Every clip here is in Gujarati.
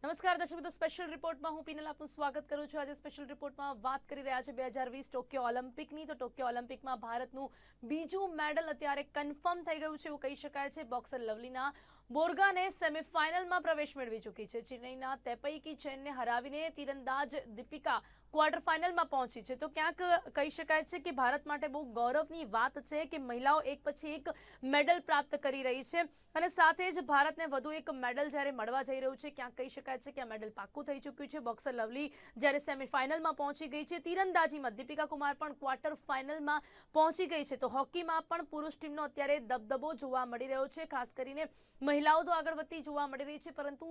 નમસ્કાર દર્શક મિત્રો, સ્પેશિયલ રિપોર્ટમાં હું પીનલ આપનું સ્વાગત કરું છું। આજે સ્પેશિયલ રિપોર્ટમાં વાત કરી રહ્યા છે 2020 ટોક્યો ઓલિમ્પિકની। તો ટોક્યો ઓલિમ્પિકમાં ભારતનું બીજું મેડલ અત્યારે કન્ફર્મ થઈ ગયું છે એવું કહી શકાય છે। બોક્સર લવલીના બોર્ગાને સેમીફાઇનલમાં પ્રવેશ મેળવી ચૂકી છે। ચેન્નઈના તેપૈકી ચેનને હરાવીને તીરંદાજ દીપિકા ક્વાર્ટર ફાઇનલમાં પહોંચી છે। તો ક્યાંક કહી શકાય છે કે ભારત માટે બહુ ગૌરવની વાત છે કે મહિલાઓ એક પછી એક મેડલ પ્રાપ્ત કરી રહી છે અને સાથે જ ભારતને વધુ એક મેડલ જ્યારે મળવા જઈ રહ્યું છે, ક્યાંક કહી શકાય છે કે આ મેડલ પાક્કું થઈ ચૂક્યું છે। બોક્સર લવલી જ્યારે સેમીફાઇનલમાં પહોંચી ગઈ છે, તીરંદાજીમાં દીપિકા કુમાર પણ ક્વાર્ટર ફાઇનલમાં પહોંચી ગઈ છે। તો હોકીમાં પણ પુરુષ ટીમનો અત્યારે દબદબો જોવા મળી રહ્યો છે। ખાસ કરીને મહિલાઓ તો આગળ વધતી જોવા મળી રહી છે, પરંતુ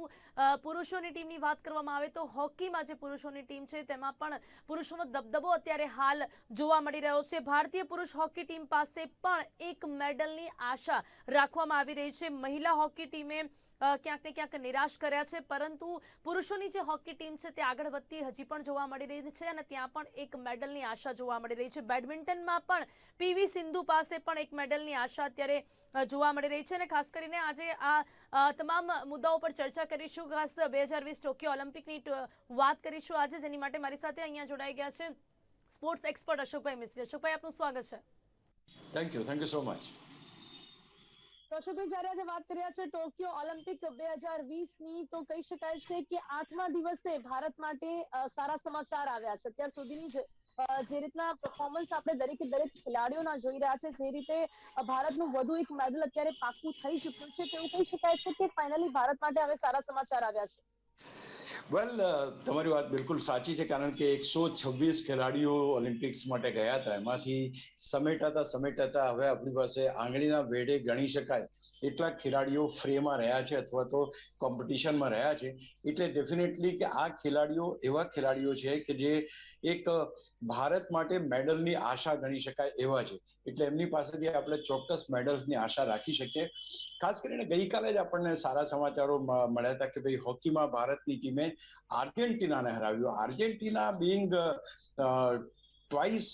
પુરુષોની ટીમની વાત કરવામાં આવે તો હોકીમાં જે પુરુષોની ટીમ છે તેમાં પણ પુરુષોનો દબદબો અત્યારે હાલ જોવા મળી રહ્યો છે। ભારતીય પુરુષ હોકી ટીમ પાસે પણ એક મેડલની આશા રાખવામાં આવી રહી છે। મહિલા હોકી ટીમે ક્યાંક ને ક્યાંક નિરાશ કર્યા છે, પરંતુ પુરુષોની જે હોકી ટીમ છે તે આગળ વધતી હજી પણ જોવા મળી રહી છે અને ત્યાં પણ એક મેડલની આશા જોવા મળી રહી છે। બેડમિન્ટનમાં પણ પીવી સિંધુ પાસે પણ એક મેડલની આશા અત્યારે જોવા મળી રહી છે અને ખાસ કરીને આજે આ તમામ મુદ્દાઓ પર ચર્ચા કરીશું। ખાસ 2020 ટોક્યો ઓલિમ્પિકની વાત કરીશું આજે, જેની માટે મારી સાથે અહીંયા જોડાઈ ગયા છે સ્પોર્ટ્સ એક્સપર્ટ અશોકભાઈ મિસ્ત્રી। અશોકભાઈ, આપનું સ્વાગત છે। Thank you so much. Ashokbhai, જ્યારે આજે વાત કરી રહ્યા છે ટોક્યો ઓલિમ્પિક 2020ની, તો કહી શકાય છે કે 8મા દિવસે ભારત માટે સારા સમાચાર આવ્યા છે। અત્યાર સુધીની જે રીતના પરફોર્મન્સ આપણે દરેક ખેલાડીઓના જોઈ રહ્યા છે, જે રીતે ભારતનું વધુ એક મેડલ અત્યારે પાક્કું થઈ ચૂક્યું છે, તેવું કહી શકાય છે કે ફાઇનલી ભારત માટે હવે સારા સમાચાર આવ્યા છે। વેલ, તમારી વાત બિલકુલ સાચી છે, કારણ કે 126 ખેલાડીઓ ઓલિમ્પિક્સ માટે ગયા હતા, એમાંથી સમેટાતા હવે આપણી પાસે આંગળીના વેઢે ગણી શકાય એટલા ખેલાડીઓ ફ્રેમાં રહ્યા છે અથવા તો કોમ્પિટિશનમાં રહ્યા છે। એટલે ડેફિનેટલી કે આ ખેલાડીઓ એવા ખેલાડીઓ છે કે જે એક ભારત માટે મેડલની આશા ગણી શકાય એવા છે। એટલે એમની પાસેથી આપણે ચોક્કસ મેડલ્સની આશા રાખી શકીએ। ખાસ કરીને ગઈકાલે જ આપણને સારા સમાચારો મળ્યા હતા કે ભાઈ હોકીમાં ભારતની ટીમે આર્જેન્ટિનાને હરાવ્યું। આર્જેન્ટિના બીંગ ટ્વાઇસ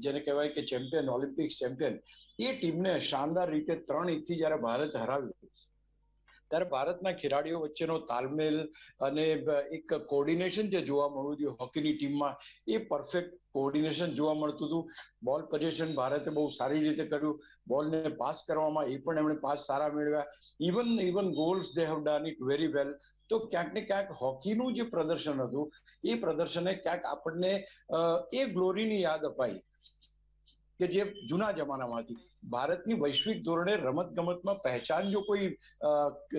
જેને કહેવાય કે ચેમ્પિયન, ઓલિમ્પિક્સ ચેમ્પિયન, એ ટીમને શાનદાર રીતે 3-1થી જ્યારે ભારત હરાવ્યું ત્યારે ભારતના ખેલાડીઓ વચ્ચેનો તાલમેલ અને એક કોર્ડિનેશન જે જોવા મળ્યું હતું હોકીની ટીમમાં, એ પરફેક્ટ કોર્ડિનેશન જોવા મળતું હતું। બોલ પોઝિશન ભારતે બહુ સારી રીતે કર્યું, બોલને પાસ કરવામાં એ પણ એમણે પાસ સારા મેળવ્યા। Even goals they have done it very well. તો ક્યાંક ને ક્યાંક હોકીનું જે પ્રદર્શન હતું એ પ્રદર્શને ક્યાંક આપણને એ ગ્લોરીની યાદ અપાઈ કે જે જૂના જમાનામાં હતી। ભારતની વૈશ્વિક ધોરણે રમતગમતમાં પહેચાન જો કોઈ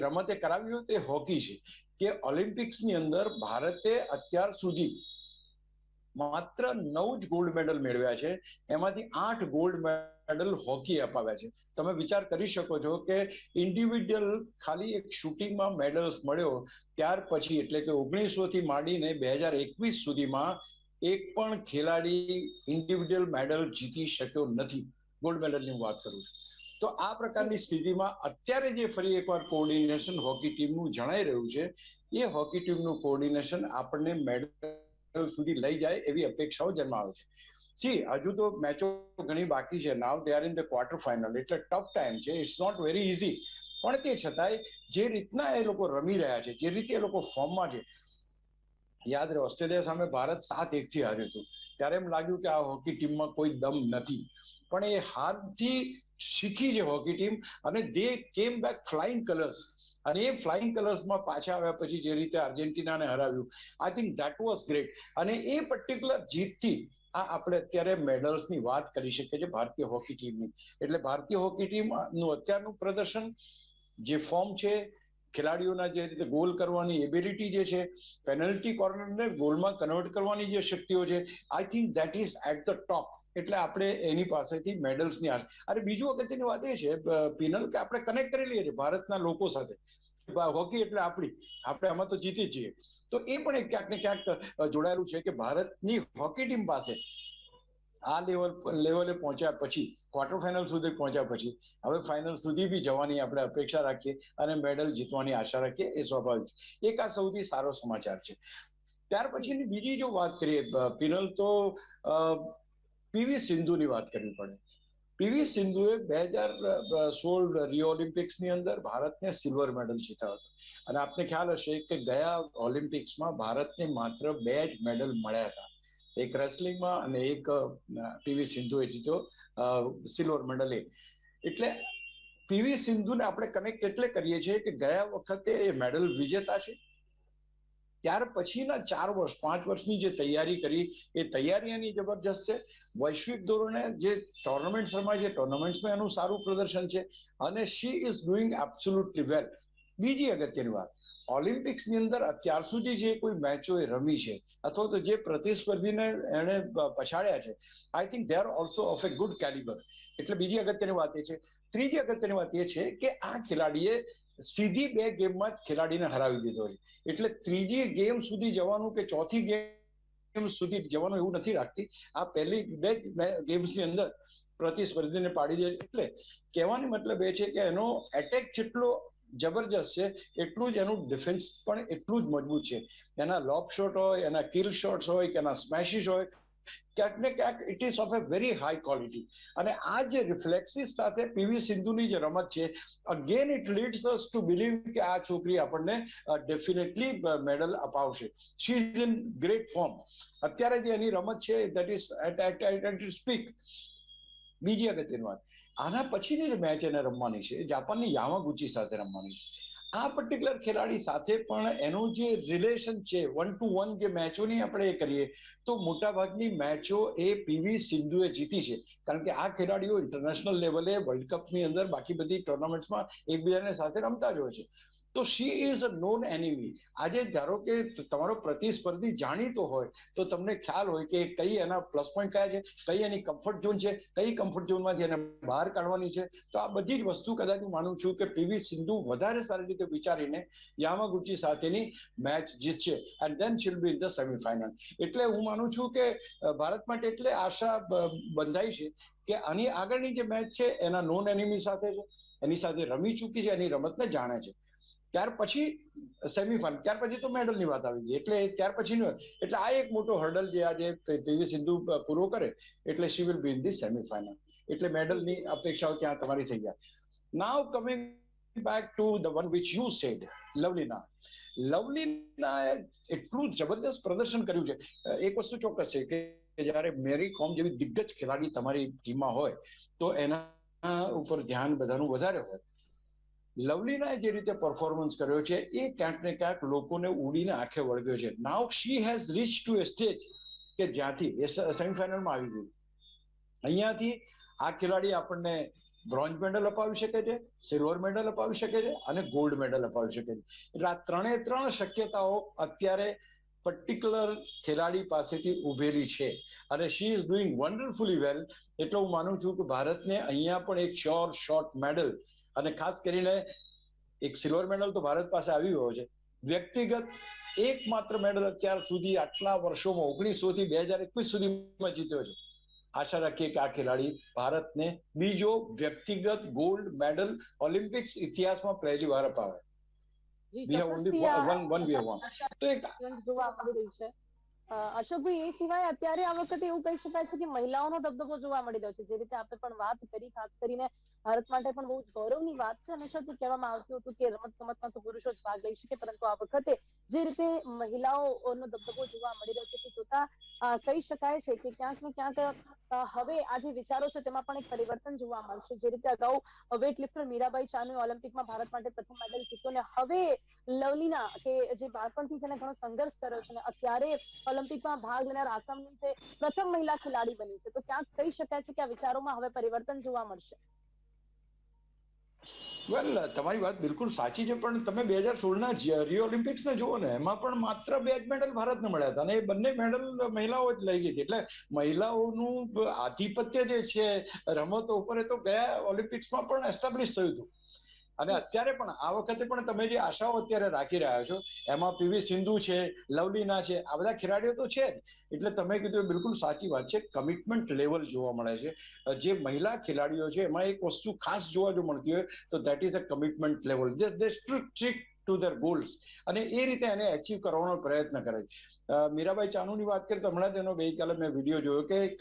રમતે કરાવી હોય તો એ હોકી છે। કે ઓલિમ્પિક્સની અંદર ભારતે અત્યાર સુધી માત્ર 9 જ ગોલ્ડ મેડલ મેળવ્યા છે, એમાંથી 8 ગોલ્ડ મેડલ હોકી અપાવ્યા છે। તમે વિચાર કરી શકો છો કે ઇન્ડિવિડ્યુઅલ ખાલી એક શૂટિંગમાં મેડલ્સ મળ્યો ત્યાર પછી, એટલે કે 1900થી માંડીને 2021 સુધીમાં એક પણ ખેલાડી ઇન્ડિવિડ્યુઅલ મેડલ જીતી શક્યો નથી। ગોલ્ડ મેડલની વાત કરું છું। તો આ પ્રકારની સ્થિતિમાં અત્યારે જે ફરી એકવાર કોઓર્ડિનેશન હોકી ટીમનું જણાઈ રહ્યું છે, એ હોકી ટીમનું કોઓર્ડિનેશન આપણને મેડલ સુધી લઈ જાય એવી અપેક્ષાઓ જન્માવે છે। હજુ તો મેચો ઘણી બાકી છે। Now they are in the quarter final, એટલે ટફ ટાઈમ છે, ઇટ્સ નોટ વેરી ઇઝી। પણ તે છતાંય જે રીતના એ લોકો રમી રહ્યા છે, જે રીતે એ લોકો ફોર્મમાં છે, યાદ રહે ઓસ્ટ્રેલિયા સામે ભારત 7-1થી હાર્યું હતું, ત્યારે એમ લાગ્યું કે આ હોકી ટીમમાં કોઈ દમ નથી, પણ એ હારથી શીખી છે હોકી ટીમ અને દે કેમ બેક ફ્લાઇંગ કલર્સ। અને એ ફ્લાઇંગ કલર્સમાં પાછા આવ્યા પછી જે રીતે આર્જેન્ટિનાને હરાવ્યું, આઈ થિંક ધેટ વોઝ ગ્રેટ। અને એ પર્ટિક્યુલર જીતથી આપણે અત્યારે મેડલ્સની વાત કરી શકીએ છીએ ભારતીય હોકી ટીમની। એટલે ભારતીય હોકી ટીમનું અત્યારનું પ્રદર્શન, જે ફોર્મ છે, ખેલાડીઓના જે રીતે ગોલ કરવાની એબિલિટી જે છે, પેનલ્ટી કોર્નરને ગોલમાં કન્વર્ટ કરવાની જે શક્તિઓ છે, I think that is at the top. એટલે આપણે એની પાસેથી મેડલ્સની આશા। અરે બીજું અગત્યની વાત એ છે પિનલ, કે આપણે કનેક્ટ કરી લઈએ છીએ ભારતના લોકો સાથે। હોકી એટલે આપણે આમાં તો જીતી જ છીએ, તો એ પણ એક ક્યાંક ને ક્યાંક જોડાયેલું છે કે ભારતની હોકી ટીમ પાસે આ લેવલે પહોંચ્યા પછી, ક્વાર્ટર ફાઇનલ સુધી પહોંચ્યા પછી હવે ફાઇનલ સુધી બી જવાની આપણે અપેક્ષા રાખીએ અને મેડલ જીતવાની આશા રાખીએ, એ સ્વાભાવિક છે। એક આ સૌથી સારો સમાચાર છે। ત્યાર પછીની બીજી જો વાત કરીએ પિનલ, તો પીવી સિંધુની વાત કરવી પડે। પીવી સિંધુએ 2016 રિયો ઓલિમ્પિક્સની અંદર ભારતને સિલ્વર મેડલ જીત્યો હતો અને આપને ખ્યાલ હશે કે ગયા ઓલિમ્પિક્સમાં ભારતને માત્ર 2 જ મેડલ મળ્યા હતા, એક રેસલિંગમાં અને એક પીવી સિંધુએ જીત્યો સિલ્વર મેડલ. એટલે પીવી સિંધુને આપણે કનેક્ટ એટલે કરીએ છીએ કે ગયા વખતે એ મેડલ વિજેતા છે, ત્યાર પછીના 4 વર્ષ 5 વર્ષની જે તૈયારી કરી એ તૈયારી એની જબરજસ્ત છે. વૈશ્વિક ધોરણે જે ટુર્નામેન્ટ રમાય છે ટુર્નામેન્ટ્સમાં એનું સારું પ્રદર્શન છે અને શી ઇઝ ડુઈંગ એબ્સોલ્યુટલી વેલ. બીજી અગત્યની વાત, ઓલિમ્પિક્સની અંદર અત્યાર સુધી જે કોઈ મેચો એ રમી છે અથવા તો જે પ્રતિસ્પર્ધીને એને પછાડ્યા છે, I think they are also of A good calibre. એટલે બીજી અગત્યની વાત એ છે. ત્રીજી અગત્યની વાત એ છે કે આ ખેલાડીએ સીધી 2 ગેમમાં જ ખેલાડીને હરાવી દીધો છે. એટલે ત્રીજી ગેમ સુધી જવાનું કે ચોથી ગેમ સુધી જવાનું એવું નથી રાખતી. આ પહેલી 2 ગેમ્સની અંદર પ્રતિસ્પર્ધીને પાડી દે. એટલે કહેવાનો મતલબ એ છે કે એનો એટેક જેટલો જબરજસ્ત છે એટલું જ એનું ડિફેન્સ પણ એટલું જ મજબૂત છે. એના લોબ શોટ હોય, એના કિલ શોટ્સ હોય કે એના સ્મેશિસ હોય, ક્યાંક ને ક્યાંક it ease of A very high quality. અને આ જે રિફ્લેક્સિસ સાથે પીવી સિંધુની જે રમત છે, again it leads us to believe કે આ છોકરી આપણને ડેફિનેટલી મેડલ અપાવશે. She is in great form. અત્યારે જે એની રમત છે દેટ ઇઝ એટ સ્પીક. બીજી અગત્યની વાત, આના પછીની જે મેચ એને રમવાની છે જાપાનની યામાગુચી સાથે રમવાની છે. આ પર્ટિક્યુલર ખેલાડી સાથે પણ એનું જે રિલેશન છે 1-to-1 જે મેચોની આપણે એ કરીએ તો મોટાભાગની મેચો એ પીવી સિંધુએ જીતી છે, કારણ કે આ ખેલાડીઓ ઇન્ટરનેશનલ લેવલે વર્લ્ડ કપની અંદર બાકી બધી ટુર્નામેન્ટ્સમાં એકબીજાને સાથે રમતા જ હોય છે. તો she is a known enemy. આજે ધારો કે તમારો પ્રતિસ્પર્ધી જાણીતો હોય તો તમને ખ્યાલ હોય કે કઈ એના પ્લસ પોઈન્ટ કયા છે, કઈ એની કમ્ફર્ટ ઝોન છે, કઈ કમ્ફર્ટ ઝોનમાંથી એને બહાર કાઢવાની છે. તો આ બધી જ વસ્તુ કદાચ હું માનું છું કે પીવી સિંધુ વધારે સારી રીતે વિચારીને યામાગુચી સાથેની મેચ જીતશે એન્ડ ધેન શીલ બી ઇન ધ સેમીફાઇનલ. એટલે હું માનું છું કે ભારત માટે એટલે આશા બંધાઈ છે કે આની આગળની જે મેચ છે એના નોન એનિમી સાથે છે, એની સાથે રમી ચૂકી છે, એની રમતને જાણે છે. ત્યાર પછી સેમીફાઇનલ, ત્યાર પછી તો મેડલની વાત આવી ગઈ. એટલે ત્યાર પછીનું એટલે આ એક મોટો હર્ડલ જે આજે પીવી સિંધુ પૂરો કરે એટલે she will be in the semifinal. એટલે મેડલની અપેક્ષાઓ ત્યાં તમારી થઈ જાય. Now coming back to the one which you said, Lovlina. લવલીનાએ એટલું જબરદસ્ત પ્રદર્શન કર્યું છે. એક વસ્તુ ચોક્કસ છે કે જ્યારે મેરી કોમ જેવી દિગ્ગજ ખેલાડી તમારી ટીમમાં હોય તો એના ઉપર ધ્યાન બધાનું વધારે હોય. લવલીનાએ જે રીતે પરફોર્મન્સ કર્યો છે એ ક્યાંક ને ક્યાંક લોકોને ઉડીને આંખે વળગ્યો છે. Now she has reach to a stage કે જ્યાંથી એ સેમીફાઇનલમાં આવી ગઈ. અહીંયાથી આ ખેલાડી આપણને બ્રોન્ઝ મેડલ અપાવી શકે છે, સિલ્વર મેડલ અપાવી શકે છે અને ગોલ્ડ મેડલ અપાવી શકે છે. એટલે આ 3 શક્યતાઓ અત્યારે પર્ટિક્યુલર ખેલાડી પાસેથી ઉભેલી છે અને શી ઇઝ ડુઈંગ વન્ડરફુલી વેલ. એટલે હું માનું છું કે ભારતને અહીંયા પણ એક શ્યોર શોર્ટ મેડલ અને ખાસ કરીને એક સિલ્વર મેડલ તો ભારત પાસે આવી ગયો છે. વ્યક્તિગત એકમાત્ર મેડલ અત્યાર સુધી આટલા વર્ષોમાં 1900 થી 2021 સુધીમાં જીત્યો છે. આશા રાખીએ કે આ ખેલાડી ભારતને બીજો વ્યક્તિગત ગોલ્ડ મેડલ ઓલિમ્પિક્સ ઇતિહાસમાં પહેલી વાર અપાવે. We have only one we have won. તો એક જોવા મળી રહી છે. અશોકભાઈ, એ સિવાય અત્યારે આ વખતે એવું કહી શકાય છે કે મહિલાઓનો દબદબો જોવા મળી રહ્યો છે. જે રીતે આપણે પણ વાત કરી, ખાસ કરીને ભારત માટે પણ બહુ જ ગૌરવની વાત છે. હંમેશા તો કહેવામાં આવતું હતું કે રમત ગમતમાં તો પુરુષો જ ભાગ લઈ શકે, પરંતુ આ વખતે જે રીતે મહિલાઓનો દબદબો જોવા મળી રહ્યો છે તે જોતા કહી શકાય છે કે ક્યાંક ને ક્યાંક હવે આ જે વિચારો છે તેમાં પણ એક પરિવર્તન જોવા મળશે. જે રીતે અગાઉ વેઇટ લિફ્ટર મીરાબાઈ ચાનુએ ઓલિમ્પિકમાં ભારત માટે પ્રથમ મેડલ જીત્યો ને હવે લવલીના કે જે બાળપણથી તેને ઘણો સંઘર્ષ કર્યો છે અને અત્યારે ઓલિમ્પિકમાં ભાગ લેનાર આસામની જે પ્રથમ મહિલા ખેલાડી બની છે, તો ક્યાંક કહી શકાય છે કે આ વિચારોમાં હવે પરિવર્તન જોવા મળશે. વેલ, તમારી વાત બિલકુલ સાચી છે, પણ તમે 2016 રિયો ઓલિમ્પિક્સને જુઓ ને, એમાં પણ માત્ર 2 જ મેડલ ભારતને મળ્યા હતા અને એ બંને મેડલ મહિલાઓ જ લઈ ગઈ હતી. એટલે મહિલાઓનું આધિપત્ય જે છે રમતો ઉપર એ તો ગયા ઓલિમ્પિક્સમાં પણ એસ્ટાબ્લિશ થયું હતું. અને અત્યારે પણ આ વખતે પણ તમે જે આશાઓ અત્યારે રાખી રહ્યા છો એમાં પીવી સિંધુ છે, લવલીના છે, આ બધા ખેલાડીઓ તો છે જ. એટલે તમે કીધું બિલકુલ સાચી વાત છે. કમિટમેન્ટ લેવલ જોવા મળે છે. જે મહિલા ખેલાડીઓ છે એમાં એક વસ્તુ ખાસ જોવા જો મળતી હોય તો that is a commitment level. They strict to their goals, અને એ રીતે એને અચીવ કરવાનો પ્રયત્ન કરે છે. મીરાબાઈ ચાનુની વાત કરીએ તો હમણાં જ એનો ગઈકાલે મેં વિડીયો જોયો કે એક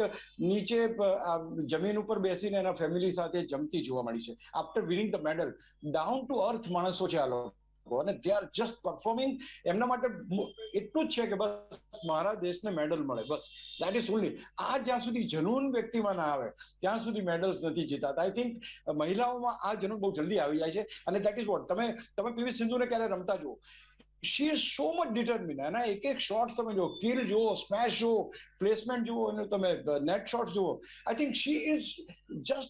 નીચે જમીન ઉપર બેસીને એના ફેમિલી સાથે જમતી જોવા મળી છે after winning the medal. Down to earth માણસો છે આ લોકો, અને દે આર જસ્ટ પરફોર્મિંગ. એમના માટે એટલું જ છે કે બસ મારા દેશને મેડલ મળે, બસ દેટ ઇઝ ઓનલી. આ જ્યાં સુધી જનૂન વ્યક્તિમાં ના આવે ત્યાં સુધી મેડલ્સ નથી જીતાતા. આઈ થિંક મહિલાઓમાં આ જનૂન બહુ જલ્દી આવી જાય છે, અને દેટ ઇઝ વોટ. તમે પીવી સિંધુને ક્યારે રમતા જુઓ, she is so much determined. એના એક એક શોટ તમે જુઓ, કિલ જુઓ, સ્મેશ જુઓ, પ્લેસમેન્ટ જુઓ, અને તમે નેટ શોટ જુઓ. I think she is just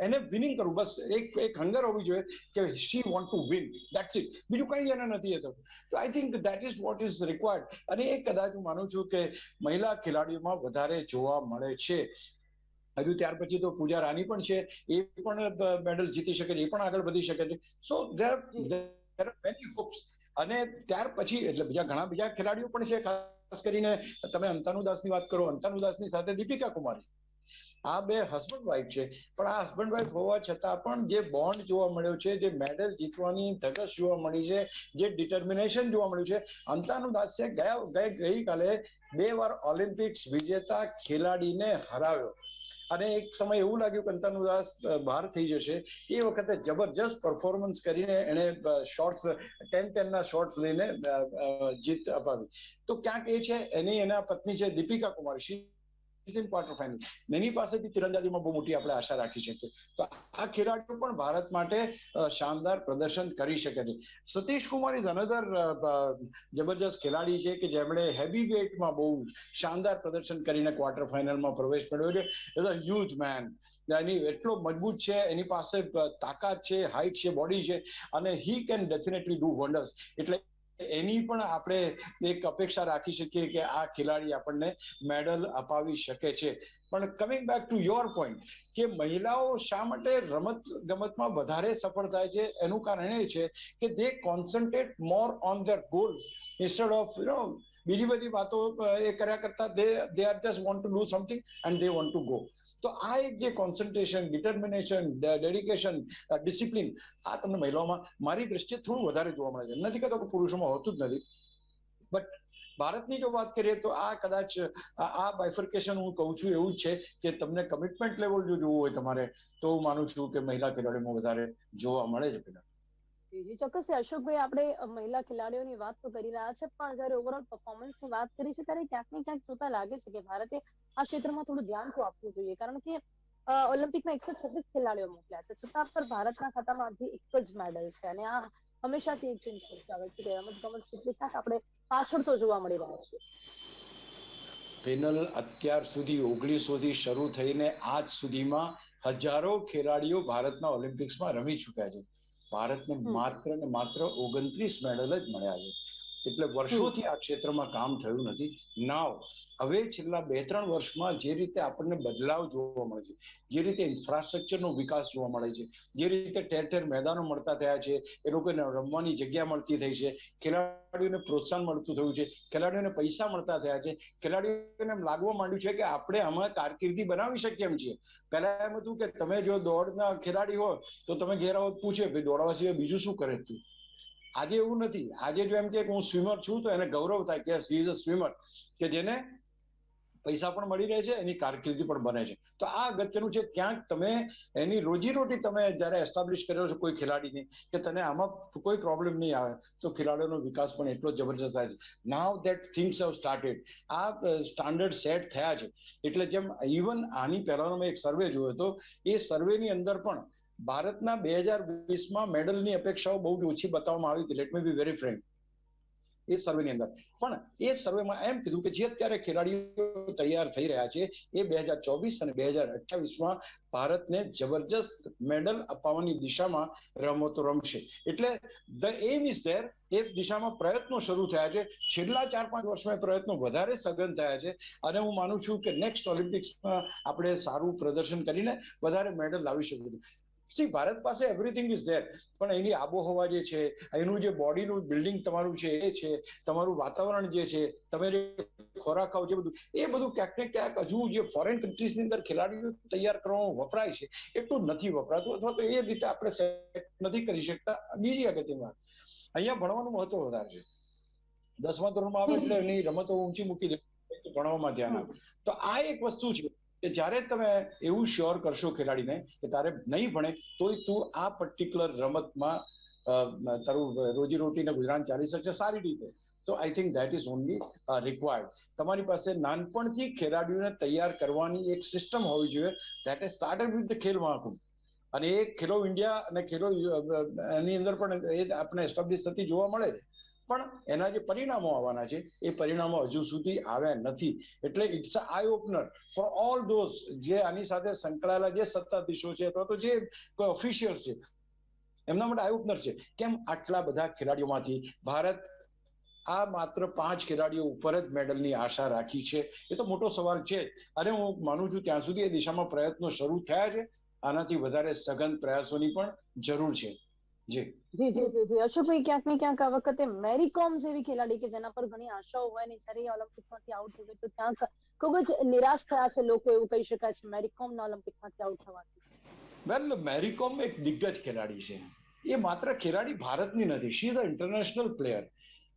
એને વિનિંગ કરવું, બસ એક હંગર હોવી જોઈએ કે she want to win, that's it. બીજું કંઈ એને નથી થતું. તો I think that is what is required. અને એ કદાચ હું માનું છું કે મહિલા ખેલાડીઓમાં વધારે જોવા મળે છે. હજુ ત્યાર પછી તો પૂજા રાની પણ છે, એ પણ મેડલ જીતી શકે છે, એ પણ આગળ વધી શકે છે. So there are many hops. અને ત્યાર પછી એટલે ઘણા બીજા ખેલાડીઓ પણ છે, ખાસ કરીને તમે અંતાનુ દાસની વાત કરો, અંતાનુ દાસની સાથે દીપિકા કુમારી. આ બે હસબન્ડ વાઇફ છે, પણ આ હસબન્ડ વાઇફ હોવા છતાં પણ જે બોન્ડ જોવા મળ્યો છે, જે મેડલ જીતવાની ધગશ જોવા મળી છે, જે ડિટર્મિનેશન જોવા મળ્યું છે. અંતાનુ દાસે ગઈકાલે 2 વાર ઓલિમ્પિક્સ વિજેતા ખેલાડીને હરાવ્યો, અને એક સમય એવું લાગ્યું કે અંતાનુ દાસ બહાર થઈ જશે. એ વખતે જબરજસ્ત પરફોર્મન્સ કરીને એને શોર્ટ્સ 10-10 ના શોર્ટ્સ લઈને જીત અપાવી. તો ક્યાંક એ છે, એના પત્ની છે દીપિકા કુમારી, ક્વાર્ટર ફાઇનલ. એની પાસેથી તીરંદાજીમાં બહુ મોટી આપણે આશા રાખી શકીએ. તો આ ખેલાડીઓ પણ ભારત માટે શાનદાર પ્રદર્શન કરી શકે છે. સતીશ કુમાર ઇઝ અનધર જબરજસ્ત ખેલાડી છે કે જેમણે હેવી વેઇટમાં બહુ શાનદાર પ્રદર્શન કરીને ક્વાર્ટર ફાઇનલમાં પ્રવેશ મેળવ્યો છે. Is a huge man. એની એટલો મજબૂત છે, એની પાસે તાકાત છે, હાઇટ છે, બોડી છે, અને he can definitely do wonders. એટલે એની પણ આપણે એક અપેક્ષા રાખી શકીએ કે આ ખેલાડી આપણને મેડલ અપાવી શકે છે. પણ coming back to your point કે મહિલાઓ શા માટે રમત ગમતમાં વધારે સફળ થાય છે, એનું કારણ એ છે કે they concentrate more on their goals instead of બીજી બધી વાતો એ કર્યા કરતા they are just want to do something and they want to go. તો આ એક જે કોન્સન્ટ્રેશન, ડિટર્મિનેશન, ડેડિકેશન, ડિસિપ્લિન, આ તમને મહિલાઓમાં મારી દ્રષ્ટિએ થોડું વધારે જોવા મળે છે. નથી કહેતો કે પુરુષોમાં હોતું જ નથી, બટ ભારતની જો વાત કરીએ તો આ કદાચ આ બાયફર્કેશન હું કહું છું એવું જ છે કે તમને કમિટમેન્ટ લેવલ જો જોવું હોય તમારે, તો હું માનું છું કે મહિલા ખેલાડીઓમાં વધારે જોવા મળે છે. પેલા જી ચોક્કસ અશોકભાઈ, આપણે મહિલા ખેલાડીઓની વાત તો કરી રહ્યા છે, પણ જયારે ઓવરઓલ પરફોર્મન્સની વાત કરી છે ત્યારે ક્યાંક ને ક્યાંક જોતા લાગે છે કે ભારતે આ ક્ષેત્રમાં થોડું ધ્યાન તો આપવું જોઈએ. કારણ કે ઓલિમ્પિકમાં 126 ખેલાડીઓ મોકલ્યા છે, છતાં પર ભારતના ખાતામાં હજી એક જ મેડલ છે, અને આ હંમેશાથી એક ચિંતા આવે છે કે રમતગમત ક્ષેત્રે ક્યાંક આપણે પાછળ તો જોવા મળી રહ્યા છે. પેનલ અત્યાર સુધી 1900 થી શરૂ થઈને આજ સુધીમાં હજારો ખેલાડીઓ ભારતના ઓલિમ્પિક્સમાં રમી ચૂક્યા છે. ભારતને માત્ર ને માત્ર 29 મેડલ જ મળ્યા છે. એટલે વર્ષોથી આ ક્ષેત્રમાં કામ થયું નથી. નાવ હવે છેલ્લા 2-3 વર્ષમાં જે રીતે આપણને બદલાવ જોવા મળે છે, જે રીતે ઇન્ફ્રાસ્ટ્રક્ચરનો વિકાસ જોવા મળે છે, જે રીતે ઠેર ઠેર મેદાનો મળતા થયા છે, એ લોકોને રમવાની જગ્યા મળતી થઈ છે, ખેલાડીઓને પ્રોત્સાહન મળતું થયું છે, ખેલાડીઓને પૈસા મળતા થયા છે, ખેલાડીઓને લાગવા માંડ્યું છે કે આપણે આમાં કારકિર્દી બનાવી શકીએ એમ છીએ. પહેલા એમ હતું કે તમે જો દોડના ખેલાડી હોય તો તમે ઘેર આવો પૂછે ભાઈ દોડવા સિવાય બીજું શું કરે તું. આજે એવું નથી. આજે જો એમ કે હું સ્વિમર છું તો એને ગૌરવ થાય કે હી ઇઝ અ સ્વિમર, કે જેને પૈસા પણ મળી રહે છે, એની કારકિર્દી પણ બને છે. તો આ અગત્યનું છે. ક્યાંક તમે એની રોજીરોટી તમે જ્યારે એસ્ટાબ્લિશ કર્યો છો કોઈ ખેલાડીની, કે તને આમાં કોઈ પ્રોબ્લેમ નહીં આવે, તો ખેલાડીઓનો વિકાસ પણ એટલો જબરજસ્ત થાય છે. નાવ ધેટ થિંગ્સ હેવ સ્ટાર્ટેડ. આ સ્ટાન્ડર્ડ સેટ થયા છે. એટલે જેમ ઇવન આની પહેલાનો મેં એક સર્વે જોયો હતો, એ સર્વેની અંદર પણ ભારતના 2020માં મેડલની અપેક્ષાઓ બહુ જ ઓછી બતાવવામાં આવી હતી. Let me be very frank. એ સર્વેની અંદર પણ એ સર્વેમાં એમ કીધું કે જે અત્યારે ખેલાડીઓ તૈયાર થઈ રહ્યા છે, એ 2024 અને 2028માં ભારતને જબરજસ્ત મેડલ અપાવવાની દિશામાં રમતો રમશે. એટલે ધ એમ ઇઝ ધેર. એ દિશામાં પ્રયત્નો શરૂ થયા છે. છેલ્લા 4-5 વર્ષમાં પ્રયત્નો વધારે સઘન થયા છે, અને હું માનું છું કે નેક્સ્ટ ઓલિમ્પિક્સમાં આપણે સારું પ્રદર્શન કરીને વધારે મેડલ લાવી શકીશું. ભારત પાસે એવરીથિંગ ઇઝ ધેર, પણ એની આબોહવા જે છે, એનું જે બોડીનું બિલ્ડિંગ તમારું છે, એ છે, તમારું વાતાવરણ જે છે, તમે જે ખોરાક ખાવ છે, એ બધું ક્યાંક ને ક્યાંક હજુ જે ફોરેન કન્ટ્રીઝની અંદર ખેલાડીઓ તૈયાર કરવામાં વપરાય છે એટલું નથી વપરાતું, અથવા તો એ રીતે આપણે સેટ નથી કરી શકતા. બીજી અગત્યની વાત, અહીંયા ભણવાનું મહત્વ વધારે છે. 10મા ધોરણમાં આવે એટલે એની રમતો ઊંચી મૂકી દે, ભણવામાં ધ્યાન આપે. તો આ એક વસ્તુ છે કે જ્યારે તમે એવું શ્યોર કરશો ખેલાડીને કે તારે નહીં ભણે તોય તું આ પર્ટિક્યુલર રમતમાં તારું રોજીરોટી ને ગુજરાન ચાલી શકશે સારી રીતે, તો I think that is only required. તમારી પાસે નાનપણથી ખેલાડીઓને તૈયાર કરવાની એક સિસ્ટમ હોવી જોઈએ. That is started with the Khel Mahakumbh, અને એ ખેલો ઇન્ડિયા અને ખેલો એની અંદર પણ એ આપણે એસ્ટાબ્લિશ થતી જોવા મળે છે. પણ એના જે પરિણામો આવવાના છે એ પરિણામો હજુ સુધી આવ્યા નથી. એટલે it's a eye opener for all those જે આની સાથે સંકળાયેલા જે સત્તાધીશો છે અથવા તો જે કોઈ ઓફિશિયલ છે, એમના માટે આઈ ઓપનર છે. કેમ આટલા બધા ખેલાડીઓમાંથી ભારત આ માત્ર 5 ખેલાડીઓ ઉપર જ મેડલની આશા રાખી છે? એ તો મોટો સવાલ છે. અને હું માનું છું ત્યાં સુધી એ દિશામાં પ્રયત્નો શરૂ થયા છે. આનાથી વધારે સઘન પ્રયાસોની પણ જરૂર છે. જી જી અશોકભાઈ, ક્યાંક ને ક્યાંક આ વખતે મેરી કોમ જેવી ખેલાડી કે જેના પર ઘણી આશાઓ હોય ને જ્યારે ઓલિમ્પિકમાંથી આઉટ થઈ ગઈ તો ક્યાંક ખૂબ જ નિરાશ થયા છે લોકો, એવું કહી શકાય છે મેરી કોમના ઓલિમ્પિકમાંથી આઉટ થવાથી. વેલ, મેરી કોમ એક દિગ્ગજ ખેલાડી છે. એ માત્ર ખેલાડી ભારતની નથી, she is a international player.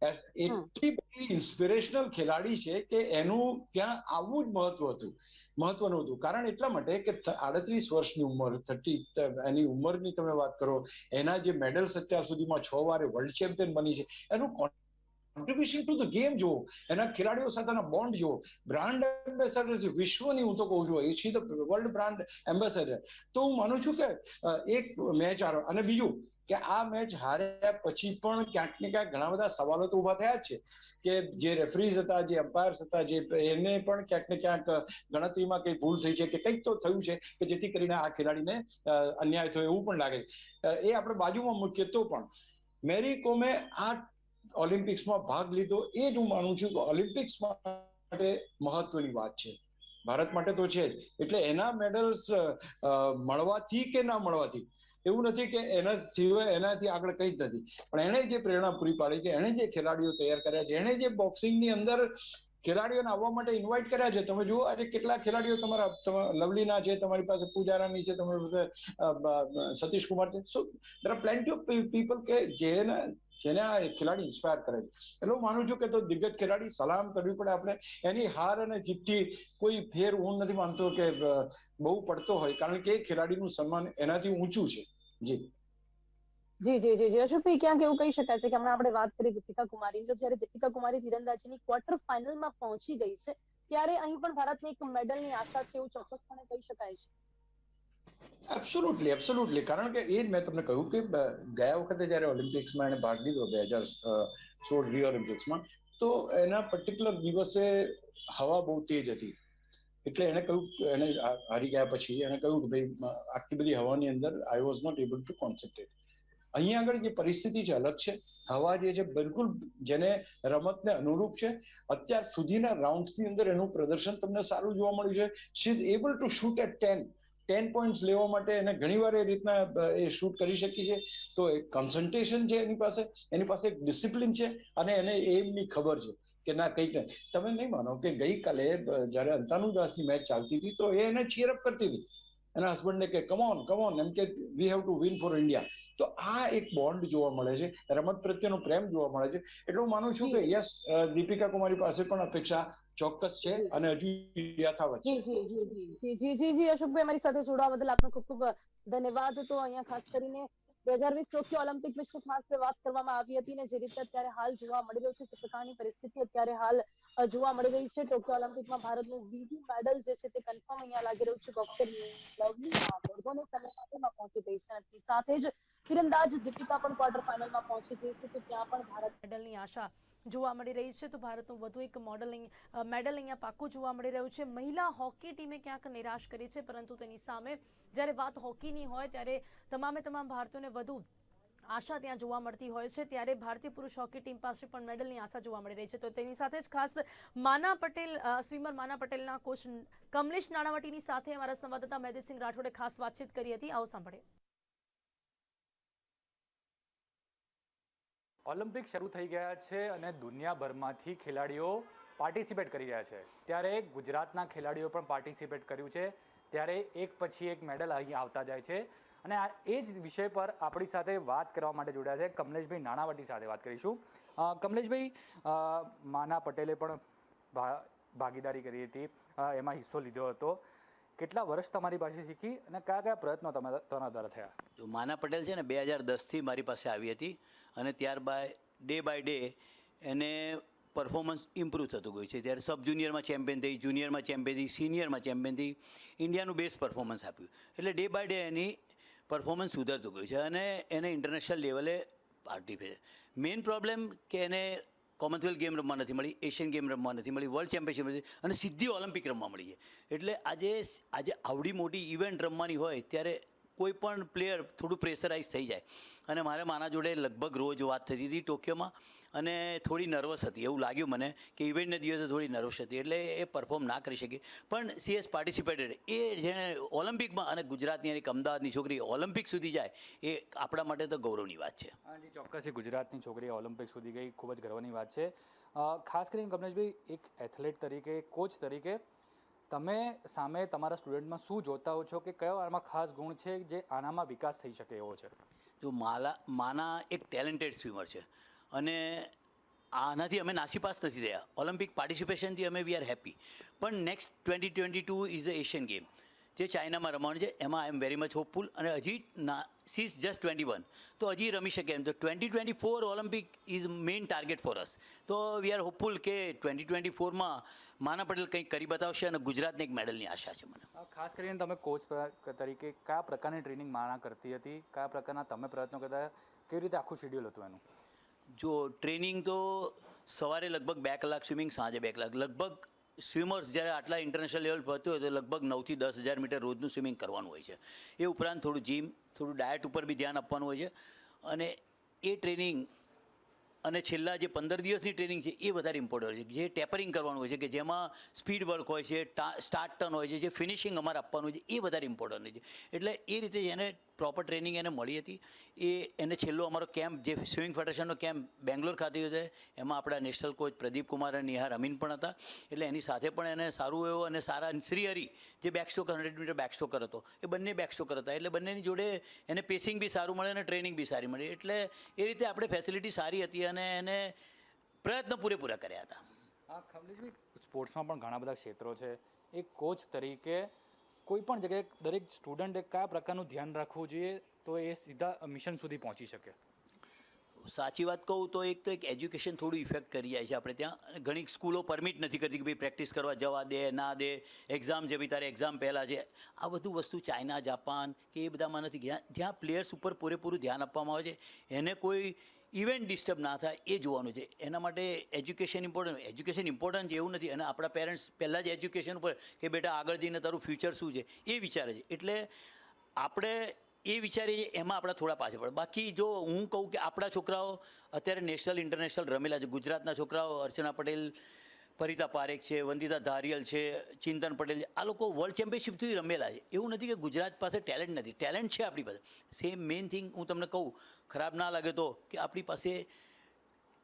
એટલી બધી ઇન્સ્પિરેશનલ ખેલાડી છે કે એનું ત્યાં આવવું જ મહત્વનું હતું. કારણ એટલા માટે કે 38 વર્ષની ઉંમર, 30 એની ઉંમરની તમે વાત કરો, એના જે મેડલ્સ અત્યાર સુધીમાં 6 વાર વર્લ્ડ ચેમ્પિયન બની છે, એનું કોન્ટ્રીબ્યુશન ટુ ધ ગેમ જુઓ, એના ખેલાડીઓ સાથેના બોન્ડ જુઓ, બ્રાન્ડ એમ્બેસેડર છે વિશ્વની. હું તો કહું છું એ છે વર્લ્ડ બ્રાન્ડ એમ્બેસેડર. તો હું માનું છું કે એક મેચ હારો, અને બીજું કે આ મેચ હાર્યા પછી પણ ક્યાંક ને ક્યાંક ઘણા બધા સવાલો તો ઉભા થયા જ છે કે જે રેફરીઝ હતા, જે એમ્પાયર્સ હતા, જે એને પણ ક્યાંક ને ક્યાંક ગણતરીમાં કઈ ભૂલ થઈ છે કે કંઈક તો થયું છે કે જેથી કરીને આ ખેલાડીને અન્યાય થયો એવું પણ લાગે છે. એ આપણે બાજુમાં મૂકીએ તો પણ મેરી કોમે આ ઓલિમ્પિક્સમાં ભાગ લીધો, એ જ હું માનું છું કે ઓલિમ્પિક્સ માટે મહત્વની વાત છે. ભારત માટે તો છે જ. એટલે એના મેડલ્સ મળવાથી કે ના મળવાથી એવું નથી કે એના સિવાય એનાથી આગળ કંઈ જ નથી. પણ એણે જે પ્રેરણા પૂરી પાડી છે, એણે જે ખેલાડીઓ તૈયાર કર્યા છે, એણે જે બોક્સિંગની અંદર ખેલાડીઓને આવવા માટે ઇન્વાઇટ કર્યા છે. તમે જુઓ આજે કેટલા ખેલાડીઓ તમારા લવલીના છે, તમારી પાસે પૂજારાની છે, તમારી પાસે સતીશ કુમાર છે. So there are plenty of people કે જેને આ ખેલાડી ઇન્સ્પાયર કરે છે. એટલે હું માનું છું કે તો દિગ્ગજ ખેલાડી સલામ કરવી પડે આપણે. એની હાર અને જીતથી કોઈ ફેર હું નથી માનતો કે બહુ પડતો હોય, કારણ કે એ ખેલાડીનું સન્માન એનાથી ઊંચું છે. જી અશોકભાઈ, ક્યાંક એવું કહી શકાય છે કે હમણાં આપણે વાત કરી દીપિકા કુમારીની, તો જ્યારે દીપિકા કુમારી તીરંદાજીની ક્વાર્ટર ફાઇનલમાં પહોંચી ગઈ છે ત્યારે અહીં પણ ભારતને એક મેડલની આશા છે એવું ચોક્કસપણે કહી શકાય છે. એબ્સોલ્યુટલી. કારણ કે એ જ મેં તમને કહ્યું કે ગયા વખતે જ્યારે ઓલિમ્પિક્સમાં એને ભાગ લીધો 2016 રિયો ઓલિમ્પિક્સમાં, તો એના પર્ટિક્યુલર દિવસે હવા બહુ તેજ હતી. એટલે એને કહ્યું, એને હારી ગયા પછી એને કહ્યું કે ભાઈ આટલી બધી હવાની અંદર I was not able to concentrate. અહીંયા આગળ જે પરિસ્થિતિ છે અલગ છે. હવા જે છે બિલકુલ જેને રમતને અનુરૂપ છે. અત્યાર સુધીના રાઉન્ડ્સની અંદર એનું પ્રદર્શન તમને સારું જોવા મળ્યું છે. She is able to shoot at 10 points લેવા માટે એને ઘણીવાર એ રીતના એ શૂટ કરી શકી છે. તો એક કન્સન્ટ્રેશન છે એની પાસે એક ડિસિપ્લિન છે, અને એને એમની ખબર છે કે ના કંઈક નહીં. તમે નહીં માનો કે ગઈકાલે જ્યારે અંતાનુ દાસની મેચ ચાલતી હતી તો એ એને ચીયરઅપ કરતી હતી એના હસબન્ડને કે કમોન એમ કે we have to win for India. તો આ એક બોન્ડ જોવા મળે છે, રમત પ્રત્યેનો પ્રેમ જોવા મળે છે. એટલે હું માનું છું કે યસ, દીપિકા કુમારી પાસે પણ અપેક્ષા ચોક્કસ છે અને હજુ યથાવત છે. જી અશોકભાઈ, અમારી સાથે જોડાવા બદલ આપનો ખૂબ ખૂબ ધન્યવાદ. તો અહીંયા ખાસ કરીને 2020 ટોક્યો ઓલિમ્પિક વિશે ખાસ વાત કરવામાં આવી હતી, ને જે રીતે અત્યારે હાલ જોવા મળી રહ્યું છે, જે પ્રકારની પરિસ્થિતિ અત્યારે હાલ જોવા મળી રહી છે, ટોક્યો ઓલિમ્પિકમાં ભારતનું બીજું મેડલ જે છે તે કન્ફર્મ અહીંયા લાગી રહ્યું છે. બોક્સર લવલીના વર્ગોને સેમીફાઇનલમાં પહોંચી ગઈ છે, સાથે જ તીરંદાજ દીપિકા પણ ક્વાર્ટર ફાઇનલમાં પહોંચી ગઈ છે. તો ત્યાં પણ ભારત મેડલની આશા જોવા મળી રહી છે. તો ભારતનું વધુ એક મેડલ અહીંયા પાકું જોવા મળી રહ્યું છે. મહિલા હોકી ટીમે ક્યાંક નિરાશ કરી છે, પરંતુ તેની સામે જ્યારે વાત હોકીની હોય ત્યારે તમામ ભારતીયોને વધુ આશા ત્યાં જોવા મળતી હોય છે. ત્યારે ભારતીય પુરુષ હોકી ટીમ પાસે પણ મેડલની આશા જોવા મળી રહી છે. તો તેની સાથે જ ખાસ સ્વિમર માના પટેલના કોચ કમલેશ નાણાવટીની સાથે અમારા સંવાદદાતા મહેદીપસિંહ રાઠોડે ખાસ વાતચીત કરી હતી. આવો સાંભળીએ. ઓલિમ્પિક શરૂ થઈ ગયા છે અને દુનિયાભરમાંથી ખેલાડીઓ પાર્ટિસિપેટ કરી રહ્યા છે. ત્યારે ગુજરાતના ખેલાડીઓ પણ પાર્ટિસિપેટ કર્યું છે. ત્યારે એક પછી એક મેડલ અહીં આવતા જાય છે અને આ એ જ વિષય પર આપણી સાથે વાત કરવા માટે જોડાયા છે કમલેશભાઈ નાણાવટી સાથે વાત કરીશું. કમલેશભાઈ, માના પટેલે પણ ભાગીદારી કરી હતી, એમાં હિસ્સો લીધો હતો. કેટલા વર્ષ તમારી પાસે શીખી અને કયા કયા પ્રયત્નો તમારા દ્વારા થયા? જો માના પટેલ છે ને 2010થી મારી પાસે આવી હતી અને ત્યારબાદ ડે બાય ડે એને પરફોર્મન્સ ઇમ્પ્રૂવ થતું ગયું છે. ત્યારે સબ જુનિયરમાં ચેમ્પિયન થઈ, જુનિયરમાં ચેમ્પિયન થઈ, સિનિયરમાં ચેમ્પિયન થઈ, ઇન્ડિયાનું બેસ્ટ પરફોર્મન્સ આપ્યું. એટલે ડે બાય ડે એની પરફોર્મન્સ સુધરતું ગયું છે અને એને ઇન્ટરનેશનલ લેવલે પાર્ટિસિપેટ. મેઇન પ્રોબ્લેમ કે એને કોમનવેલ્થ ગેમ રમવા નથી મળી, એશિયન ગેમ રમવા નથી મળી, વર્લ્ડ ચેમ્પિયનશિપ નથી અને સીધી ઓલિમ્પિક રમવા મળી છે. એટલે આજે આવડી મોટી ઇવેન્ટ રમવાની હોય ત્યારે કોઈ પણ પ્લેયર થોડું પ્રેશરાઇઝ થઈ જાય. અને મારે માના જોડે લગભગ રોજ વાત થતી હતી ટોક્યોમાં અને થોડી નર્વસ હતી. એવું લાગ્યું મને કે ઇવેન્ટના દિવસે થોડી નર્વસ હતી એટલે એ પરફોર્મ ના કરી શકી. પણ સી હેઝ પાર્ટિસિપેટેડ. એ જેણે ઓલિમ્પિકમાં, અને ગુજરાતની એક અમદાવાદની છોકરી ઓલિમ્પિક સુધી જાય એ આપણા માટે તો ગૌરવની વાત છે. જી ચોક્કસ, ગુજરાતની છોકરી ઓલિમ્પિક સુધી ગઈ, ખૂબ જ ગર્વની વાત છે. ખાસ કરીને કમલેશભાઈ, એક એથ્લેટ તરીકે, કોચ તરીકે તમે સામે તમારા સ્ટુડન્ટમાં શું જોતા હો છો કે કયો આમાં ખાસ ગુણ છે જે આનામાં વિકાસ થઈ શકે એવો છે? જો માના એક ટેલેન્ટેડ સ્વિમર છે અને આનાથી અમે નાસીપાસ નથી થયા. ઓલિમ્પિક પાર્ટિસિપેશનથી અમે વી આર હેપી. પણ next 2022 is a Asian game જે ચાઇનામાં રમવાનું છે. એમાં આઈ એમ વેરી મચ હોપફુલ અને હજી સી ઇઝ જસ્ટ 21 તો હજી રમી શકે એમ. તો 2024 Olympic is main target for us. તો વી આર હોપફુલ કે 2024માં માના પટેલ કંઈક કરી બતાવશે અને ગુજરાતને એક મેડલની આશા છે મને. ખાસ કરીને તમે કોચ તરીકે કયા પ્રકારની ટ્રેનિંગ માના કરતી હતી, કયા પ્રકારના તમે પ્રયત્નો કરતા, કેવી રીતે આખું શેડ્યુલ હતું એનું? જો ટ્રેનિંગ તો સવારે લગભગ 2 કલાક સ્વિમિંગ, સાંજે 2 કલાક. લગભગ સ્વિમર્સ જ્યારે આટલા ઇન્ટરનેશનલ લેવલ પહોંચ્યું હોય તો લગભગ 9 થી 10,000 મીટર રોજનું સ્વિમિંગ કરવાનું હોય છે. એ ઉપરાંત થોડું જીમ, થોડું ડાયટ ઉપર બી ધ્યાન આપવાનું હોય છે. અને એ ટ્રેનિંગ અને છેલ્લા જે 15 દિવસની ટ્રેનિંગ છે એ વધારે ઇમ્પોર્ટન્ટ હોય છે. જે ટેપરિંગ કરવાનું હોય છે કે જેમાં સ્પીડ વર્ક હોય છે, સ્ટાર્ટ ટર્ન હોય છે, જે ફિનિશિંગ અમારે આપવાનું હોય છે એ વધારે ઇમ્પોર્ટન્ટ હોય છે. એટલે એ રીતે એને પ્રોપર ટ્રેનિંગ એને મળી હતી. એને છેલ્લો અમારો કેમ્પ, જે સ્વિમિંગ ફેડરેશનનો કેમ્પ બેંગ્લોર ખાતે હતો, એમાં આપણા નેશનલ કોચ પ્રદીપ કુમાર અને નિહાર અમીન પણ હતા. એટલે એની સાથે પણ એને સારું એવો અને સારા શ્રીહરી જે બેકસ્ટ્રોક 100 મીટર બેકસ્ટ્રોકર હતો, એ બંને બેકસ્ટ્રોકર હતા. એટલે બંનેની જોડે એને પેસિંગ બી સારું મળે અને ટ્રેનિંગ બી સારી મળી. એટલે એ રીતે આપણે ફેસિલિટી સારી હતી અને એને પ્રયત્ન પૂરેપૂરા કર્યા હતા. હા કમલેશભાઈ, સ્પોર્ટ્સમાં પણ ઘણા બધા ક્ષેત્રો છે. એક કોચ તરીકે કોઈ પણ જગ્યાએ દરેક સ્ટુડન્ટે કયા પ્રકારનું ધ્યાન રાખવું જોઈએ તો એ સીધા મિશન સુધી પહોંચી શકે? સાચી વાત કહું તો એક એજ્યુકેશન થોડું ઇફેક્ટ કરી જાય છે આપણે ત્યાં. અને ઘણી સ્કૂલો પરમિટ નથી કરતી કે ભાઈ પ્રેક્ટિસ કરવા જવા દે, ના દે, એક્ઝામ છે ભાઈ તારે એક્ઝામ પહેલાં છે. આ બધું વસ્તુ ચાઇના, જાપાન કે એ બધામાં નથી. જ્યાં પ્લેયર્સ ઉપર પૂરેપૂરું ધ્યાન આપવામાં આવે છે, એને કોઈ ઇવેન્ટ ડિસ્ટર્બ ના થાય એ જોવાનું છે. એના માટે એજ્યુકેશન ઇમ્પોર્ટન્ટ છે એવું નથી. અને આપણા પેરેન્ટ્સ પહેલાં જ એજ્યુકેશન ઉપર કે બેટા આગળ જઈને તારું ફ્યુચર શું છે એ વિચારે છે. એટલે આપણે એ વિચારીએ છીએ એમાં આપણા થોડા પાછળ પડે. બાકી જો હું કહું કે આપણા છોકરાઓ અત્યારે નેશનલ ઇન્ટરનેશનલ રમેલા છે. ગુજરાતના છોકરાઓ અર્ચના પટેલ, પરિતા પારેખ છે, વંદિતા ધારિયલ છે, ચિંતન પટેલ છે, આ લોકો વર્લ્ડ ચેમ્પિયનશિપથી રમેલા છે. એવું નથી કે ગુજરાત પાસે ટેલેન્ટ નથી, ટેલેન્ટ છે આપણી પાસે. સેમ મેઇન થિંગ હું તમને કહું, ખરાબ ના લાગે તો, કે આપણી પાસે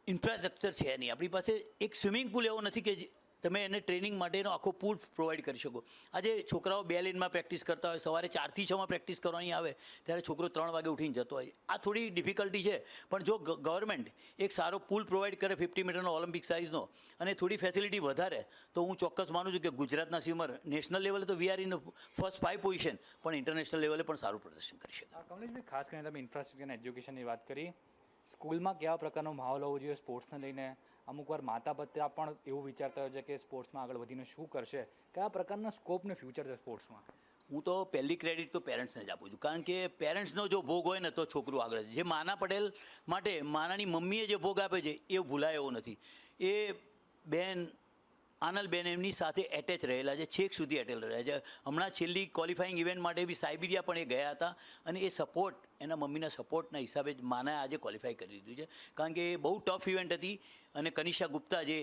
ઇન્ફ્રાસ્ટ્રક્ચર છે નહીં. આપણી પાસે એક સ્વિમિંગ પુલ એવો નથી કે તમે એને ટ્રેનિંગ માટેનો આખો પુલ પ્રોવાઈડ કરી શકો. આજે છોકરાઓ 2 લેનમાં પ્રેક્ટિસ કરતા હોય, સવારે 4 થી 6 પ્રેક્ટિસ કરવાની આવે ત્યારે છોકરો 3 વાગે ઉઠીને જતો હોય. આ થોડી ડિફિકલ્ટી છે. પણ જો ગવર્મેન્ટ એક સારો પુલ પ્રોવાઈડ કરે 50 મીટરનો ઓલિમ્પિક સાઇઝનો અને થોડી ફેસિલિટી વધારે તો હું ચોક્કસ માનું છું કે ગુજરાતના સ્વિમર નેશનલ લેવલે તો we are in first 5 position, પણ ઇન્ટરનેશનલ લેવલે પણ સારું પ્રદર્શન કરી શકે. કમલેશભાઈ, ખાસ કરીને તમે ઇન્ફ્રાસ્ટ્રક્ચર અને એજ્યુકેશનની વાત કરી. સ્કૂલમાં કેવા પ્રકારનો માહોલ હોવો જોઈએ સ્પોર્ટ્સને લઈને? અમુક વાર માતા પિતા પણ એવું વિચારતા હોય છે કે સ્પોર્ટ્સમાં આગળ વધીને શું કરશે, કયા પ્રકારના સ્કોપ ને ફ્યુચર છે સ્પોર્ટ્સમાં? હું તો પહેલી ક્રેડિટ તો પેરેન્ટ્સને જ આપું છું. કારણ કે પેરેન્ટ્સનો જો ભોગ હોય ને તો છોકરું આગળ છે. જે માના પટેલ માટે માનાની મમ્મીએ જે ભોગ આપે છે એ ભૂલાય એવો નથી. એ બેન આનલબેન એમની સાથે એટેચ રહેલા છે, છેક સુધી એટેચ રહ્યા છે. હમણાં છેલ્લી ક્વોલિફાઈંગ ઇવેન્ટ માટે બી સાઇબિરિયા પણ એ ગયા હતા અને એ સપોર્ટ, એના મમ્મીના સપોર્ટના હિસાબે જ માનાએ આજે ક્વોલિફાઈ કરી દીધું છે. કારણ કે એ બહુ ટફ ઇવેન્ટ હતી અને કનિષા ગુપ્તા જે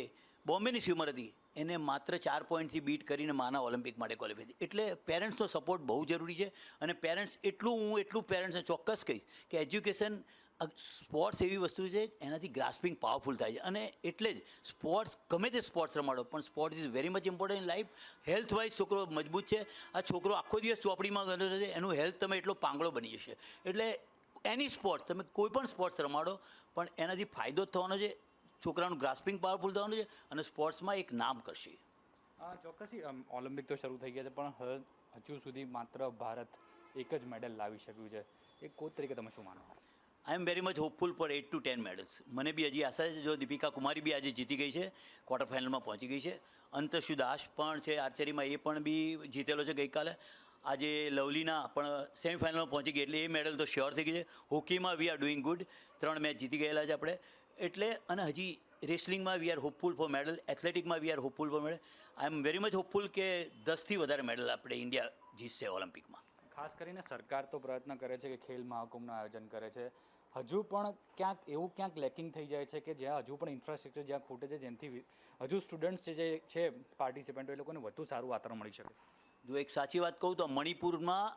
બોમ્બેની સ્વિમર હતી એને માત્ર 4 પોઈન્ટથી બીટ કરીને માના ઓલિમ્પિક માટે ક્વોલિફાઈ થઈ. એટલે પેરેન્ટ્સનો સપોર્ટ બહુ જરૂરી છે. અને પેરેન્ટ્સ હું એટલું પેરેન્ટ્સને ચોક્કસ કહીશ કે એજ્યુકેશન સ્પોર્ટ્સ એવી વસ્તુ છે એનાથી ગ્રાસ્પિંગ પાવરફુલ થાય છે, અને એટલે જ સ્પોર્ટ્સ ગમે તે સ્પોર્ટ્સ રમાડો પણ sports is very much important in life. Health wise છોકરો મજબૂત છે. આ છોકરો આખો દિવસ ચોપડીમાં ગયો છે, એનું હેલ્થ તમે એટલો પાંગળો બની જશે. એટલે એની સ્પોર્ટ્સ તમે કોઈ પણ સ્પોર્ટ્સ રમાડો પણ એનાથી ફાયદો જ થવાનો છે, છોકરાનું ગ્રાસ્પિંગ પાવરફુલ થવાનું છે અને સ્પોર્ટ્સમાં એક નામ કરશે. ચોક્કસથી ઓલિમ્પિક તો શરૂ થઈ ગયા છે પણ હજુ સુધી માત્ર ભારત એક જ મેડલ લાવી શક્યું છે. એક કોચ તરીકે તમે શું માનો? I am very much hopeful for 8 to 10 medals. મને બી હજી આશા છે. જો દીપિકા કુમારી બી આજે જીતી ગઈ છે, ક્વાર્ટર ફાઇનલમાં પહોંચી ગઈ છે. અંતશુ દાસ પણ છે આર્ચરીમાં, એ પણ બી જીતેલો છે ગઈકાલે. આજે લવલીના પણ સેમીફાઇનલમાં પહોંચી ગઈ એટલે એ મેડલ તો શ્યોર થઈ ગઈ છે. હોકીમાં we are doing good, 3 match જીતી ગયેલા છે આપણે. એટલે અને હજી રેસલિંગમાં we are hopeful for medal, એથ્લેટિકમાં we are hopeful for medal. I am very much hopeful કે 10થી વધારે મેડલ આપણે ઇન્ડિયા જીતશે ઓલિમ્પિકમાં. ખાસ કરીને સરકાર તો પ્રયત્ન કરે છે કે ખેલ મહાકુંભનું આયોજન કરે છે, હજુ પણ ક્યાંક લેકિંગ થઈ જાય છે કે જ્યાં હજુ પણ ઇન્ફ્રાસ્ટ્રક્ચર જ્યાં ખૂટે છે, જેનાથી હજુ સ્ટુડન્ટ્સ જે છે પાર્ટિસિપન્ટો એ લોકોને વધુ સારું વાતાવરણ મળી શકે. જો એક સાચી વાત કહું તો મણિપુરમાં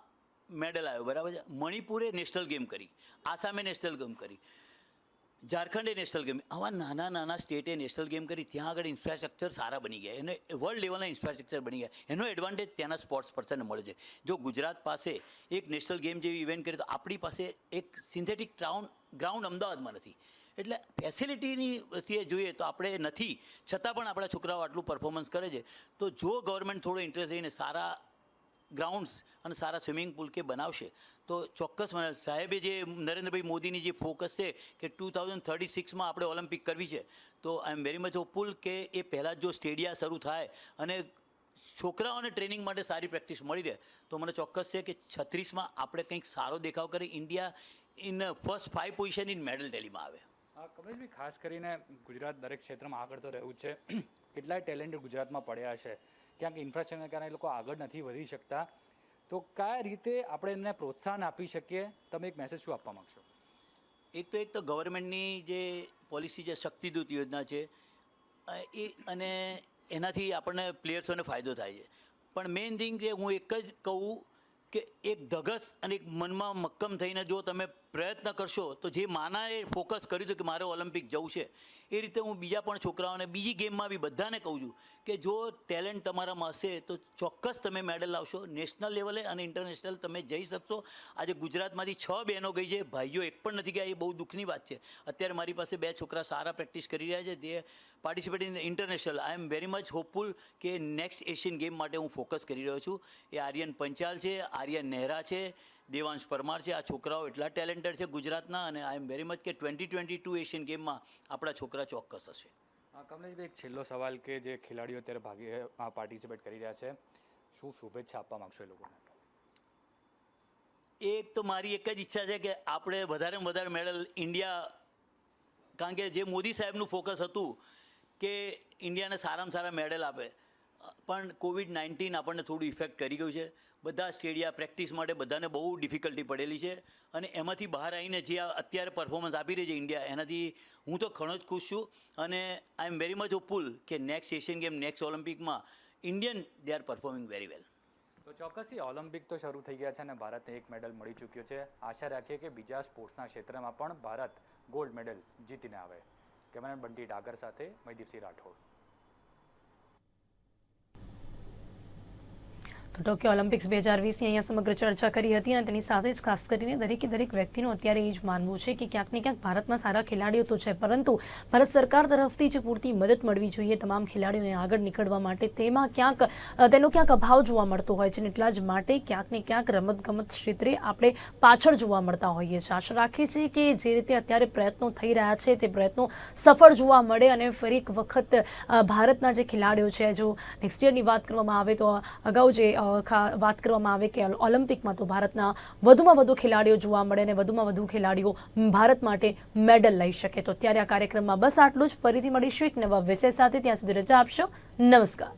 મેડલ આવ્યો, બરાબર છે. મણિપુરે નેશનલ ગેમ કરી, આસામે નેશનલ ગેમ કરી, ઝારખંડે નેશનલ ગેમ, આવા નાના નાના સ્ટેટે નેશનલ ગેમ કરી. ત્યાં આગળ ઇન્ફ્રાસ્ટ્રક્ચર સારા બની ગયા, એને વર્લ્ડ લેવલના ઇન્ફ્રાસ્ટ્રક્ચર બની ગયા. એનો એડવાન્ટેજ ત્યાંના સ્પોર્ટ્સ પર્સનને મળે છે. જો ગુજરાત પાસે એક નેશનલ ગેમ જેવી ઇવેન્ટ કરી તો આપણી પાસે એક સિન્થેટિક ગ્રાઉન્ડ અમદાવાદમાં નથી. એટલે ફેસિલિટીની વસ્તુએ જોઈએ તો આપણે નથી, છતાં પણ આપણા છોકરાઓ આટલું પરફોર્મન્સ કરે છે. તો જો ગવર્મેન્ટ થોડો ઇન્ટરેસ્ટ લઈને સારા ગ્રાઉન્ડ્સ અને સારા સ્વિમિંગ પુલ કે બનાવશે તો ચોક્કસ મને સાહેબે જે નરેન્દ્રભાઈ મોદીની જે ફોકસ છે કે 2036માં આપણે ઓલિમ્પિક કરવી છે, તો આઈ એમ વેરી મચ હોપફુલ કે એ પહેલાં જો સ્ટેડિયા શરૂ થાય અને છોકરાઓને ટ્રેનિંગ માટે સારી પ્રેક્ટિસ મળી રહે તો મને ચોક્કસ છે કે 36માં આપણે કંઈક સારો દેખાવ કરી India in first 5 position in medal ટેલીમાં આવે. કમલેશભાઈ, ખાસ કરીને ગુજરાત દરેક ક્ષેત્રમાં આગળ તો રહ્યું છે, કેટલાય ટેલેન્ટ ગુજરાતમાં પડ્યા છે, ક્યાંક ઇન્ફ્રાસ્ટ્રક્ચરના કારણે એ લોકો આગળ નથી વધી શકતા, તો કયા રીતે આપણે એમને પ્રોત્સાહન આપી શકીએ? તમે એક મેસેજ શું આપવા માગશો? એક તો ગવર્મેન્ટની જે પોલિસી છે, શક્તિદૂત યોજના છે, એ અને એનાથી આપણને પ્લેયર્સોને ફાયદો થાય છે. પણ મેઇન થિંગ કે હું એક જ કહું કે એક ધગસ અને એક મનમાં મક્કમ થઈને જો તમે પ્રયત્ન કરશો તો જે માનાએ ફોકસ કર્યું હતું કે મારે ઓલિમ્પિક જવું છે, એ રીતે હું બીજા પણ છોકરાઓને બીજી ગેમમાં બી બધાને કહું છું કે જો ટેલેન્ટ તમારામાં હશે તો ચોક્કસ તમે મેડલ લાવશો. નેશનલ લેવલે અને ઇન્ટરનેશનલ તમે જઈ શકશો. આજે ગુજરાતમાંથી 6 બહેનો ગઈ છે, ભાઈઓ એક પણ નથી ગયા, એ બહુ દુઃખની વાત છે. અત્યારે મારી પાસે 2 છોકરા સારા પ્રેક્ટિસ કરી રહ્યા છે, તે participate in international. I am very much hopeful કે નેક્સ્ટ એશિયન ગેમ માટે હું ફોકસ કરી રહ્યો છું. એ આર્યન પંચાલ છે, આર્યન નેહરા છે, દેવાંશ પરમાર છે. આ છોકરાઓ એટલા ટેલેન્ટેડ છે ગુજરાતના, અને આઈ એમ વેરી મચ કે 2022 એશિયન ગેમમાં આપણા છોકરા ચોક્કસ હશે. કમલેશભાઈ, એક છેલ્લો સવાલ કે જે ખેલાડીઓ અત્યારે પાર્ટિસિપેટ કરી રહ્યા છે, શું શુભેચ્છા આપવા માગશો એ લોકોને? એક તો મારી એક જ ઈચ્છા છે કે આપણે વધારેમાં વધારે મેડલ ઇન્ડિયા, કારણ કે જે મોદી સાહેબનું ફોકસ હતું કે ઇન્ડિયાને સારામાં સારા મેડલ આપે, પણ COVID-19 આપણને થોડું ઇફેક્ટ કરી ગયું છે. બધા સ્ટેડિયા પ્રેક્ટિસ માટે બધાને બહુ ડિફિકલ્ટી પડેલી છે, અને એમાંથી બહાર આવીને જે અત્યારે પરફોર્મન્સ આપી રહી છે ઇન્ડિયા, એનાથી હું તો ઘણો જ ખુશ છું. અને I am very much hopeful કે નેક્સ્ટ એશિયન ગેમ, નેક્સ્ટ ઓલિમ્પિકમાં Indian they are performing very well. તો ચોક્કસથી ઓલિમ્પિક તો શરૂ થઈ ગયા છે અને ભારતને એક મેડલ મળી ચૂક્યો છે. આશા રાખીએ કે બીજા સ્પોર્ટ્સના ક્ષેત્રમાં પણ ભારત ગોલ્ડ મેડલ જીતીને આવે. કેમેરામેન બંટી ડાગર સાથે મયદીપસિંહ રાઠોડ. તો ટોક્યો ઓલિમ્પિક્સ 2020ની અહીંયા સમગ્ર ચર્ચા કરી હતી, અને તેની સાથે જ ખાસ કરીને દરેક વ્યક્તિનું અત્યારે એ જ માનવું છે કે ક્યાંક ને ક્યાંક ભારતમાં સારા ખેલાડીઓ તો છે, પરંતુ ભારત સરકાર તરફથી જે પૂરતી મદદ મળવી જોઈએ તમામ ખેલાડીઓને આગળ નીકળવા માટે, તેનો ક્યાંક અભાવ જોવા મળતો હોય છે. અને એટલા જ માટે ક્યાંક ને ક્યાંક રમતગમત ક્ષેત્રે આપણે પાછળ જોવા મળતા હોઈએ છીએ. આશા રાખીએ છીએ કે જે રીતે અત્યારે પ્રયત્નો થઈ રહ્યા છે તે પ્રયત્નો સફળ જોવા મળે, અને ફરી એક વખત ભારતના જે ખેલાડીઓ છે, જો નેક્સ્ટ યરની વાત કરવામાં આવે તો અગાઉ જે વાત કરવામાં આવે કે ઓલિમ્પિકમાં તો ભારતના વધુમાં વધુ ખેલાડીઓ જોવા મળે અને વધુમાં વધુ ખેલાડીઓ ભારત માટે મેડલ લઈ શકે. તો અત્યારે આ કાર્યક્રમમાં બસ આટલું જ. ફરીથી મળીશું એક નવા વિષય સાથે. ત્યાં સુધી રજા આપશો. નમસ્કાર.